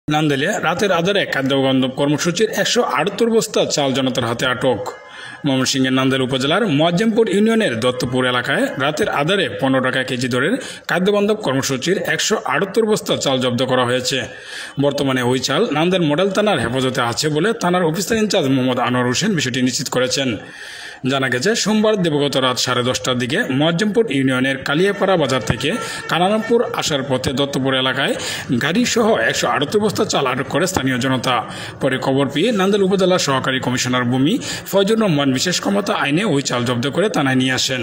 নান্দেলে রাতের আধারে খাদ্যবন্ধব কর্মসূচির ১৭৮ বস্তা চাল জনতার হাতে আটক। ময়মনসিংহের নান্দেল উপজেলার মোয়াজ্জেমপুর ইউনিয়নের দত্তপুর এলাকায় রাতের আধারে ১৫ টাকা কেজি দরের খাদ্যবন্ধব কর্মসূচির ১৭৮ বস্তা চাল জব্দ করা হয়েছে। বর্তমানে ওই চাল নান্দেল মডেল থানার হেফাজতে আছে বলে থানার অফিসার ইনচার্জ মোহাম্মদ আনোয়ার হোসেন বিষয়টি নিশ্চিত করেছেন। জানা গেছে, সোমবার দিবাগত রাত 10:30টার দিকে মোয়াজ্জেমপুর ইউনিয়নের কালিয়াপাড়া বাজার থেকে কানারামপুর আসার পথে দত্তপুর এলাকায় গাড়িসহ ১৭৮ বস্তা চাল আটক করে স্থানীয় জনতা। পরে খবর পেয়ে নান্দেল উপজেলা সহকারী কমিশনার ভূমি ফয়জুর রহমান বিশেষ ক্ষমতা আইনে ওই চাল জব্দ করে থানায় নিয়ে আসেন।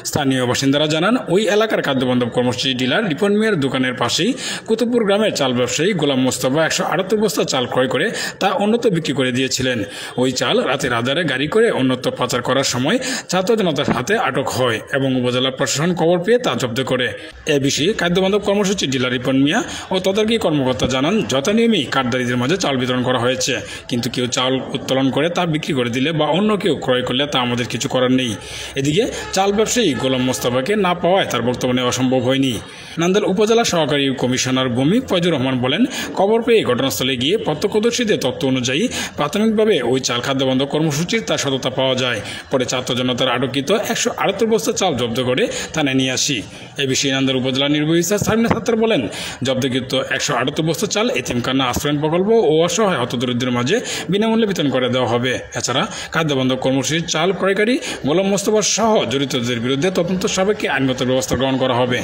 স্থানীয় বাসিন্দারা জানান, ওই এলাকার খাদ্যবন্ধব কর্মসূচি ডিলার রিপন মিয়ার দোকানের পাশেই কুতুবপুর গ্রামের চাল ব্যবসায়ী গোলাম মোস্তফা ১৭৮ বস্তা চাল ক্রয় করে তা অন্যত্র বিক্রি করে দিয়েছিলেন। ওই চাল রাতের আধারে গাড়ি করে অন্যত্র পাচার করার সময় ছাত্র জনতার হাতে আটক হয় এবং উপজেলা প্রশাসন খবর পেয়ে তা জব্দ করে। এ বিষয়ে খাদ্যবন্ধব কর্মসূচি ডিলার রিপন মিয়া ও তদারকি কর্মকর্তা জানান, যথানিয়মেই কার্ডধারীদের মাঝে চাল বিতরণ করা হয়েছে, কিন্তু কেউ চাল উত্তোলন করে তা বিক্রি করে দিলে বা অন্য কেউ ক্রয় করলে তা আমাদের কিছু করার নেই। এদিকে চাল ব্যবসায়ী গোলাম মোস্তফাকে না পাওয়ায় তার বর্তমানে অসম্ভব হয়নি। নান্দেল উপজেলা সহকারী কমিশনার ভূমি ফয়জুর রহমান বলেন, খবর পেয়ে ঘটনাস্থলে গিয়ে প্রত্যক্ষদর্শীদের তথ্য অনুযায়ী প্রাথমিকভাবে ওই চাল খাদ্যবন্ধব কর্মসূচির তার সততা পাওয়া যায়। পরে ছাত্র জনতার আটকিত ১৭৮ বস্তা চাল জব্দ করে থানায় নিয়ে আসি। এ বিষয়ে নান্দেল উপজেলা নির্বাহী সারমিনা সাত্তার বলেন, জব্দকৃত ১৭৮ বস্তা চাল এতিমখানা আশ্রয়ণ প্রকল্প ও অসহায় হতদরিদ্রদের মাঝে বিনামূল্যে বিতরণ করে দেওয়া হবে। এছাড়া খাদ্যবন্ধব কর্মসূচির চাল ক্রয়কারী গোলাম মোস্তফা সহ জড়িতদের বিরুদ্ধে তদন্ত সাপেক্ষে আইনগত ব্যবস্থা গ্রহণ করা হবে।